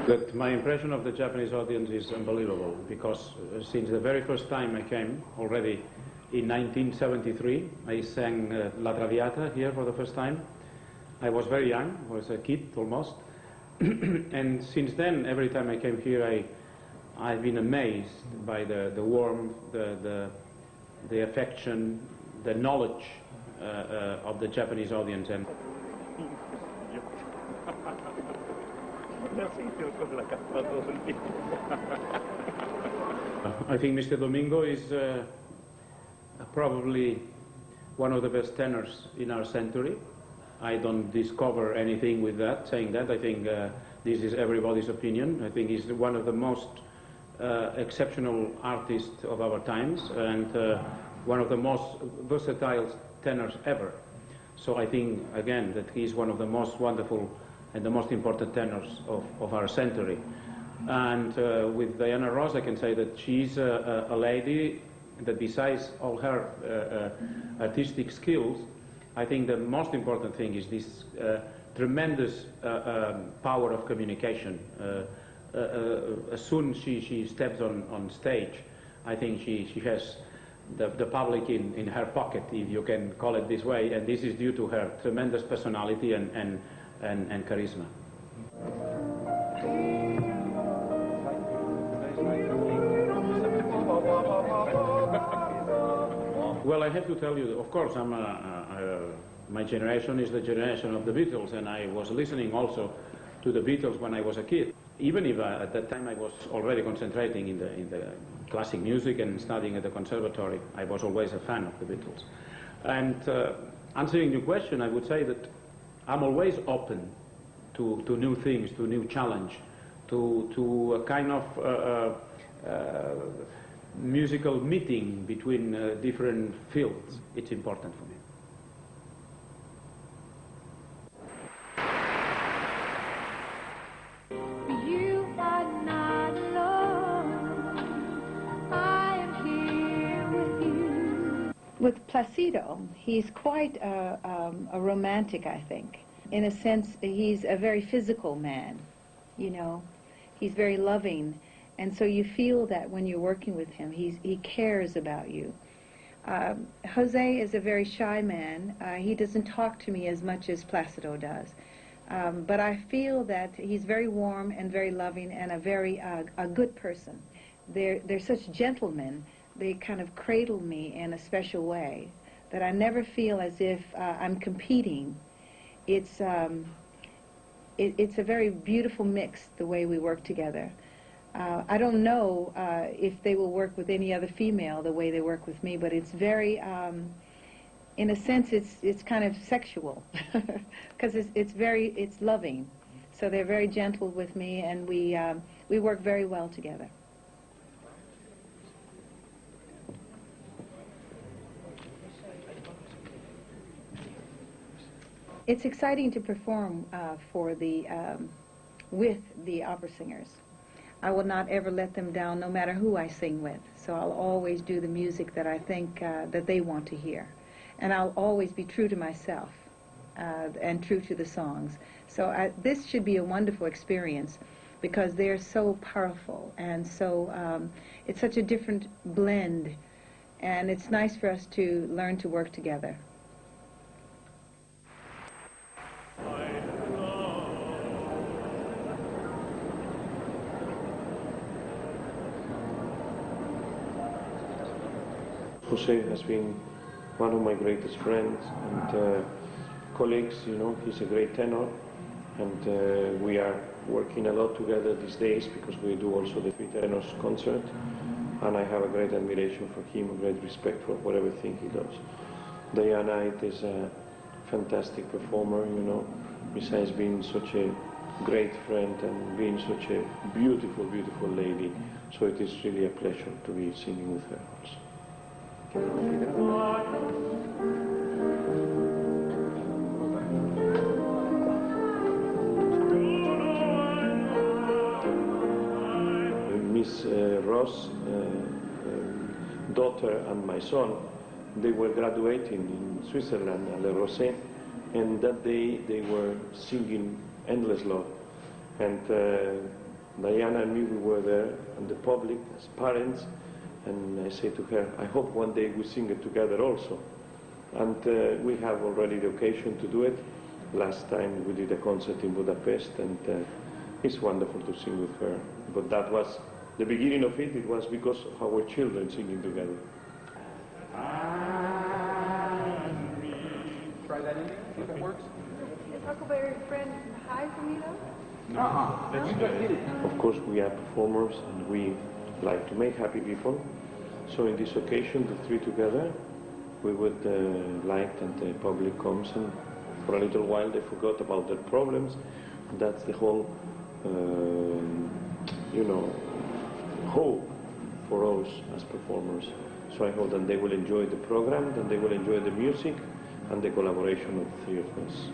That my impression of the Japanese audience is unbelievable, because since the very first time I came, already in 1973, I sang La Traviata here for the first time. I was very young, I was a kid almost, and since then, every time I came here, I've been amazed by the warmth, the affection, the knowledge of the Japanese audience. And I think Mr. Domingo is probably one of the best tenors in our century. I don't discover anything with that, saying that. I think this is everybody's opinion. I think he's one of the most exceptional artists of our times, and one of the most versatile tenors ever. So I think, again, that he's one of the most wonderful and the most important tenors of our century. And with Diana Ross, I can say that she's a lady that, besides all her artistic skills, I think the most important thing is this tremendous power of communication. As soon as she steps on stage, I think she has the public in her pocket, if you can call it this way, and this is due to her tremendous personality and charisma. Well, I have to tell you, of course, my generation is the generation of the Beatles, and I was listening also to the Beatles when I was a kid. Even if at that time I was already concentrating in the classic music and studying at the conservatory, I was always a fan of the Beatles. And answering your question, I would say that I'm always open to new things, to new challenge, to a kind of musical meeting between different fields. It's important for me. You are not alone. I am here with you. With Placido, he's quite a romantic, I think. In a sense, he's a very physical man, you know. He's very loving. And so you feel that when you're working with him, he cares about you. Jose is a very shy man. He doesn't talk to me as much as Placido does. But I feel that he's very warm and very loving and a good person. They're such gentlemen. They kind of cradle me in a special way that I never feel as if I'm competing. It's a very beautiful mix, the way we work together. I don't know if they will work with any other female the way they work with me, but it's very, in a sense, it's kind of sexual, because it's loving. So they're very gentle with me, and we work very well together. It's exciting to perform with the opera singers. I will not ever let them down, no matter who I sing with. So I'll always do the music that I think that they want to hear. And I'll always be true to myself and true to the songs. So this should be a wonderful experience, because they're so powerful, and so it's such a different blend. And it's nice for us to learn to work together. Jose has been one of my greatest friends and colleagues. You know, he's a great tenor, and we are working a lot together these days, because we do also the Three Tenors concert, and I have a great admiration for him, a great respect for whatever thing he does. Diana is a fantastic performer, you know, besides being such a great friend and being such a beautiful, beautiful lady. So it is really a pleasure to be singing with her also. Miss Ross' daughter and my son, they were graduating in Switzerland at Le Rosé, and that day they were singing Endless Love. And Diana and me, we were there, and the public, as parents, and I say to her, I hope one day we sing it together also. And we have already the occasion to do it. Last time we did a concert in Budapest, and it's wonderful to sing with her. But that was the beginning of it. It was because of our children singing together. Try that in, see if it works. Is Huckleberry Friend high for me though? Of course, we are performers, and we like to make happy people. So in this occasion, the three together, we would like that the public comes, and for a little while they forgot about their problems. That's the whole, hope for us as performers. So I hope that they will enjoy the program, that they will enjoy the music, and the collaboration of the three of us.